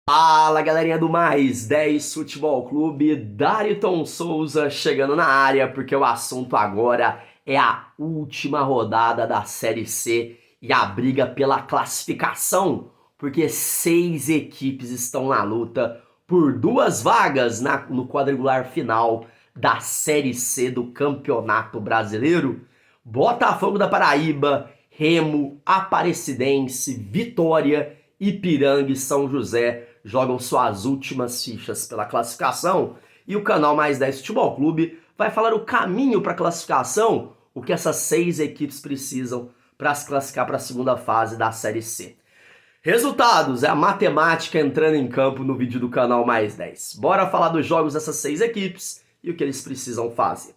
Fala, galerinha do Mais 10 Futebol Clube, Darilton Souza chegando na área, porque o assunto agora é a última rodada da Série C e a briga pela classificação, porque 6 equipes estão na luta por 2 vagas no quadrangular final da Série C do Campeonato Brasileiro. Botafogo da Paraíba, Remo, Aparecidense, Vitória, Ipiranga e São José jogam suas últimas fichas pela classificação e o canal Mais 10 Futebol Clube vai falar o caminho para a classificação, o que essas 6 equipes precisam para se classificar para a segunda fase da Série C. Resultados, é a matemática entrando em campo no vídeo do canal Mais 10. Bora falar dos jogos dessas 6 equipes e o que eles precisam fazer.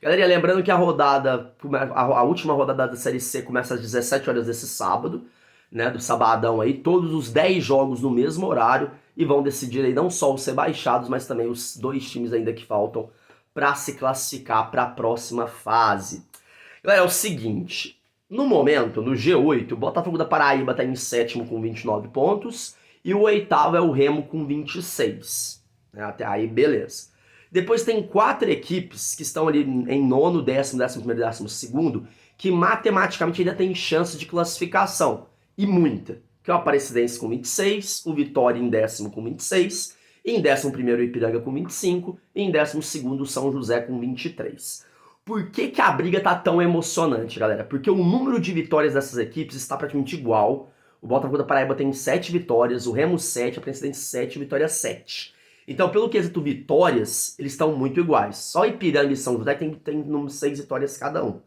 Galera, lembrando que a última rodada da Série C começa às 17 horas desse sábado, né, do sabadão aí, todos os 10 jogos no mesmo horário e vão decidir aí não só os rebaixados, mas também os 2 times ainda que faltam para se classificar para a próxima fase. Galera, é o seguinte, no momento, no G8, o Botafogo da Paraíba está em sétimo com 29 pontos e o oitavo é o Remo com 26. Até aí, beleza. Depois tem 4 equipes que estão ali em nono, décimo, décimo primeiro e décimo segundo, que matematicamente ainda tem chance de classificação. E muita, que é o Aparecidense com 26, o Vitória em décimo com 26, e em décimo primeiro o Ipiranga com 25, e em décimo segundo o São José com 23. Por que a briga tá tão emocionante, galera? Porque o número de vitórias dessas equipes está praticamente igual. O Botafogo da Paraíba tem 7 vitórias, o Remo 7, a Aparecidense 7, o Vitória 7. Então, pelo quesito vitórias, eles estão muito iguais. Só Ipiranga e São José tem 6 vitórias cada um.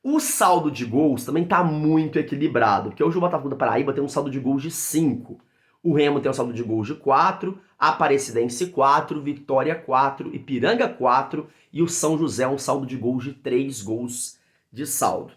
O saldo de gols também está muito equilibrado, porque hoje o Botafogo da Paraíba tem um saldo de gols de 5. O Remo tem um saldo de gols de 4, Aparecidense 4, Vitória 4, Ipiranga 4 e o São José um saldo de gols de 3 gols de saldo.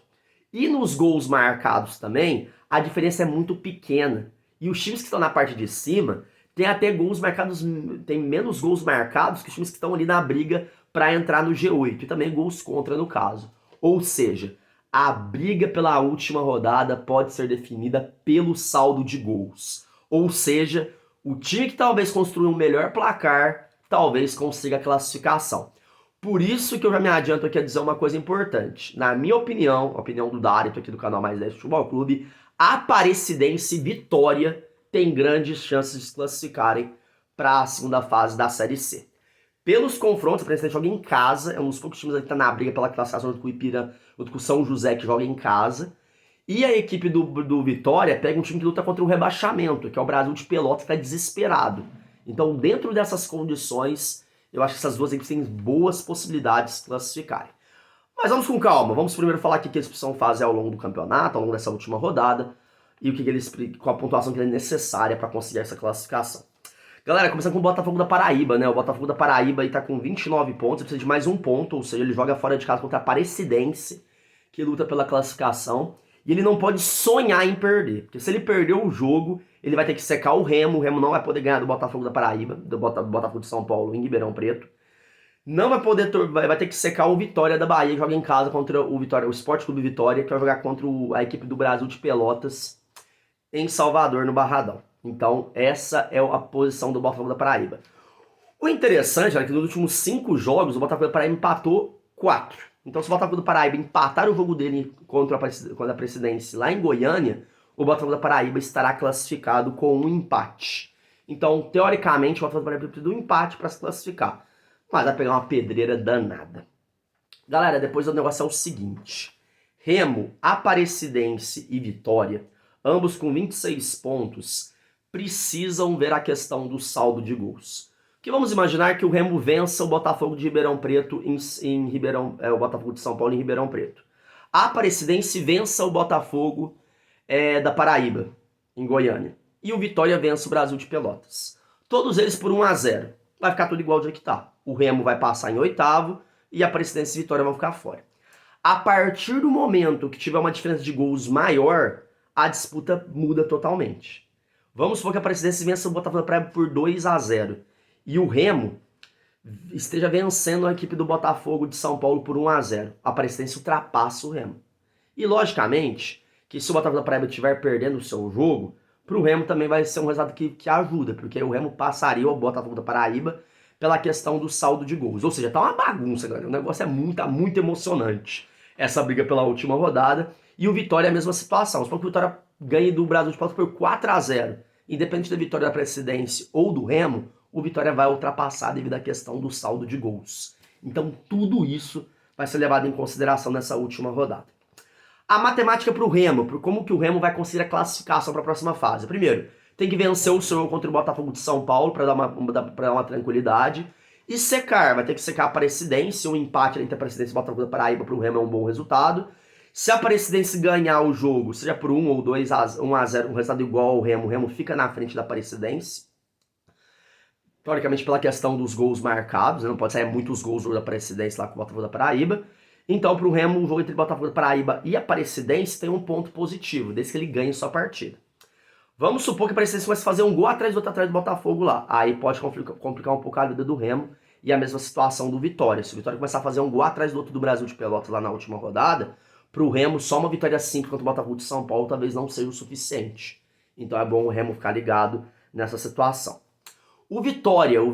E nos gols marcados também, a diferença é muito pequena. E os times que estão na parte de cima têm até gols marcados, tem menos gols marcados que os times que estão ali na briga para entrar no G8 e também gols contra no caso. Ou seja, a briga pela última rodada pode ser definida pelo saldo de gols. Ou seja, o time que talvez construa um melhor placar, talvez consiga a classificação. Por isso que eu já me adianto aqui a dizer uma coisa importante. Na minha opinião, a opinião do Darito aqui do canal Mais 10 Futebol Clube, Aparecidense e Vitória tem grandes chances de se classificarem para a segunda fase da Série C. Pelos confrontos, a Aparecidense joga em casa, é um dos poucos times que está na briga pela classificação junto com o Ipiranga, junto com o São José, que joga em casa. E a equipe do Vitória pega um time que luta contra o rebaixamento, que é o Brasil de Pelotas, que está desesperado. Então, dentro dessas condições, eu acho que essas duas equipes têm boas possibilidades de se classificarem. Mas vamos com calma, vamos primeiro falar o que eles precisam fazer ao longo do campeonato, ao longo dessa última rodada, e qual a pontuação que é necessária para conseguir essa classificação. Galera, começando com o Botafogo da Paraíba, né? O Botafogo da Paraíba aí tá com 29 pontos, precisa de mais um ponto, ou seja, ele joga fora de casa contra a Aparecidense, que luta pela classificação, e ele não pode sonhar em perder, porque se ele perder o jogo, ele vai ter que secar o Remo não vai poder ganhar do Botafogo da Paraíba, do Botafogo de São Paulo em Ribeirão Preto, não vai poder, vai ter que secar o Vitória da Bahia, que joga em casa contra o Vitória, o Sport Clube Vitória, que vai jogar contra a equipe do Brasil de Pelotas em Salvador, no Barradão. Então, essa é a posição do Botafogo da Paraíba. O interessante é que nos últimos 5 jogos, o Botafogo da Paraíba empatou 4. Então, se o Botafogo da Paraíba empatar o jogo dele contra a Aparecidense lá em Goiânia, o Botafogo da Paraíba estará classificado com um empate. Então, teoricamente, o Botafogo da Paraíba precisa de um empate para se classificar. Mas vai pegar uma pedreira danada. Galera, depois o negócio é o seguinte. Remo, Aparecidense e Vitória, ambos com 26 pontos, precisam ver a questão do saldo de gols. Que vamos imaginar que o Remo vença o Botafogo de Ribeirão Preto o Botafogo de São Paulo em Ribeirão Preto. A Aparecidense vença o Botafogo da Paraíba, em Goiânia. E o Vitória vence o Brasil de Pelotas. Todos eles por 1-0. Vai ficar tudo igual do jeito que tá. O Remo vai passar em oitavo e a Aparecidense e Vitória vão ficar fora. A partir do momento que tiver uma diferença de gols maior, a disputa muda totalmente. Vamos supor que a Aparecidense vença o Botafogo da Paraíba por 2-0 e o Remo esteja vencendo a equipe do Botafogo de São Paulo por 1-0. A Aparecidense ultrapassa o Remo. E logicamente que se o Botafogo da Paraíba estiver perdendo o seu jogo, pro Remo também vai ser um resultado que ajuda, porque o Remo passaria o Botafogo da Paraíba pela questão do saldo de gols. Ou seja, tá uma bagunça, galera. O negócio tá muito emocionante. Essa briga pela última rodada. E o Vitória é a mesma situação. Se o Vitória ganha do Brasil de Pelotas por 4-0, independente da vitória da Presidência ou do Remo, o Vitória vai ultrapassar devido à questão do saldo de gols. Então tudo isso vai ser levado em consideração nessa última rodada. A matemática para o Remo, por como que o Remo vai conseguir a classificação para a próxima fase. Primeiro, tem que vencer o seu contra o Botafogo de São Paulo para dar uma tranquilidade. E secar, vai ter que secar a Aparecidense, um empate entre a Aparecidense e o Botafogo da Paraíba para o Remo é um bom resultado. Se a Aparecidense ganhar o jogo, seja por 1 ou 1-0, um resultado igual ao Remo, o Remo fica na frente da Aparecidense. Teoricamente pela questão dos gols marcados, não pode sair muitos gols da Aparecidense lá com o Botafogo da Paraíba. Então, para o Remo, o jogo entre Botafogo da Paraíba e Aparecidense tem um ponto positivo, desde que ele ganhe sua partida. Vamos supor que a Aparecidense vai fazer um gol atrás do Botafogo lá. Aí pode complicar um pouco a vida do Remo e a mesma situação do Vitória. Se o Vitória começar a fazer um gol atrás do outro do Brasil de Pelotas lá na última rodada, para o Remo, só uma vitória simples contra o Botafogo de São Paulo talvez não seja o suficiente. Então é bom o Remo ficar ligado nessa situação. O Vitória, o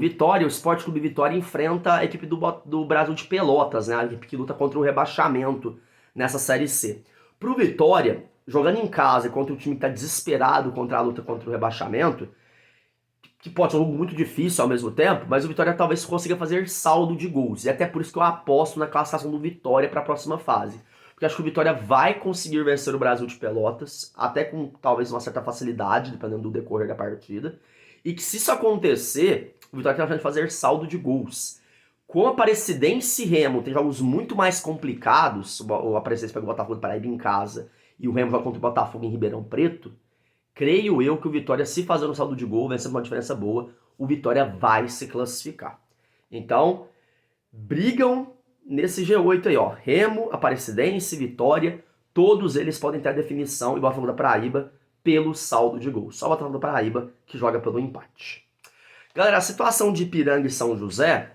Sport Clube Vitória enfrenta a equipe do Brasil de Pelotas, né? A equipe que luta contra o rebaixamento nessa Série C. Pro Vitória, jogando em casa contra o time que está desesperado contra a luta contra o rebaixamento, que pode ser um jogo muito difícil ao mesmo tempo, mas o Vitória talvez consiga fazer saldo de gols. E até por isso que eu aposto na classificação do Vitória para a próxima fase. Porque acho que o Vitória vai conseguir vencer o Brasil de Pelotas, até com talvez uma certa facilidade, dependendo do decorrer da partida. E que se isso acontecer, o Vitória tem a chance de fazer saldo de gols. Com a Aparecidense e Remo tem jogos muito mais complicados, o Aparecidense pega o Botafogo do Paraíba em casa e o Remo joga contra o Botafogo em Ribeirão Preto, creio eu que o Vitória, se fazer um saldo de gol, vencendo uma diferença boa, o Vitória vai se classificar. Então, brigam nesse G8 aí, ó. Remo, Aparecidense, Vitória, todos eles podem ter a definição e o Botafogo da Paraíba pelo saldo de gols. Só o Botafogo da Paraíba que joga pelo empate. Galera, a situação de Ipiranga e São José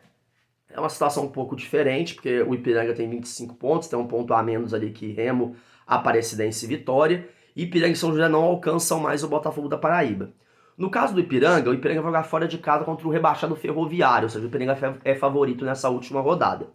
é uma situação um pouco diferente, porque o Ipiranga tem 25 pontos, tem um ponto a menos ali que Remo, Aparecidense e Vitória, e Ipiranga e São José não alcançam mais o Botafogo da Paraíba. No caso do Ipiranga, o Ipiranga vai jogar fora de casa contra o rebaixado Ferroviário, ou seja, o Ipiranga é favorito nessa última rodada.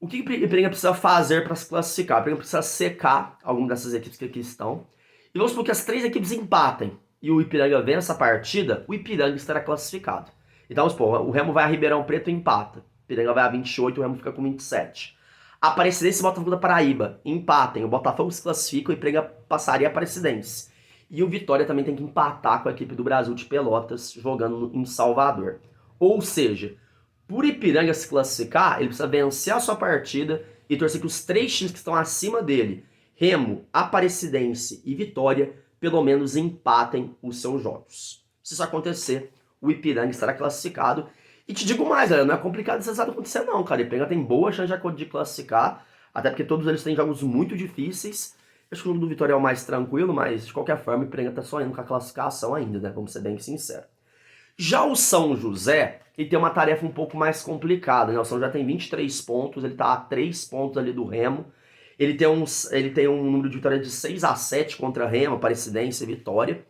O que o Ipiranga precisa fazer para se classificar? O Ipiranga precisa secar alguma dessas equipes que aqui estão. E vamos supor que as 3 equipes empatem e o Ipiranga vença a partida, o Ipiranga estará classificado. Então vamos supor, o Remo vai a Ribeirão Preto e empata. O Ipiranga vai a 28, o Remo fica com 27. A Aparecidense e o Botafogo da Paraíba empatem, o Botafogo se classifica, o Ipiranga passaria a Aparecidense. E o Vitória também tem que empatar com a equipe do Brasil de Pelotas, jogando em Salvador. Ou seja, por Ipiranga se classificar, ele precisa vencer a sua partida e torcer que os 3 times que estão acima dele, Remo, Aparecidense e Vitória, pelo menos empatem os seus jogos. Se isso acontecer, o Ipiranga estará classificado. E te digo mais, galera, não é complicado isso acontecer não, cara. O Ipiranga tem boa chance de classificar, até porque todos eles têm jogos muito difíceis. Acho que o jogo do Vitória é o mais tranquilo, mas de qualquer forma o Ipiranga tá sonhando com a classificação ainda, né? Vamos ser bem sinceros. Já o São José, ele tem uma tarefa um pouco mais complicada, né? O São José tem 23 pontos, ele tá a 3 pontos ali do Remo. Ele tem um número de vitórias de 6-7 contra Remo, Aparecidense e Vitória.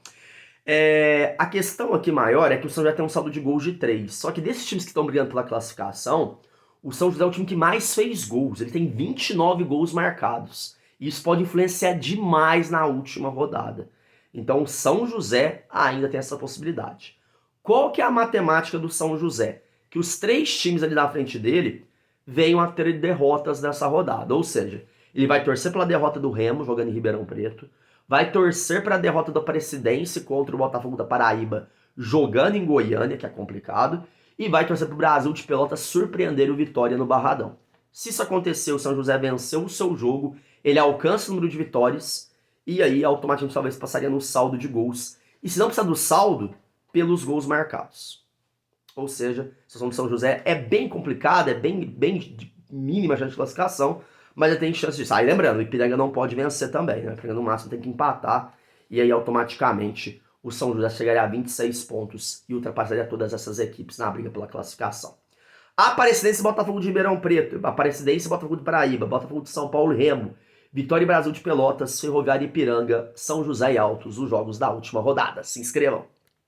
A questão aqui maior é que o São José tem um saldo de gols de 3. Só que desses times que estão brigando pela classificação, o São José é o time que mais fez gols. Ele tem 29 gols marcados. E isso pode influenciar demais na última rodada. Então o São José ainda tem essa possibilidade. Qual que é a matemática do São José? Que os 3 times ali da frente dele venham a ter derrotas nessa rodada. Ou seja, ele vai torcer pela derrota do Remo, jogando em Ribeirão Preto. Vai torcer para a derrota do Aparecidense contra o Botafogo da Paraíba, jogando em Goiânia, que é complicado. E vai torcer para o Brasil de Pelotas surpreender o Vitória no Barradão. Se isso acontecer, o São José venceu o seu jogo, ele alcança o número de vitórias, e aí automaticamente talvez passaria no saldo de gols. E se não precisar do saldo, pelos gols marcados. Ou seja, a situação do São José é bem complicada, é bem mínima a chance de classificação, mas ele tem chance de sair. Lembrando, o Ipiranga não pode vencer também, né? O Ipiranga no máximo tem que empatar, e aí automaticamente o São José chegaria a 26 pontos e ultrapassaria todas essas equipes na briga pela classificação. A Aparecidense e Botafogo de Ribeirão Preto, Aparecidense e Botafogo de Paraíba, Botafogo de São Paulo e Remo, Vitória e Brasil de Pelotas, Ferroviária e Ipiranga, São José e Altos, os jogos da última rodada. Se inscrevam!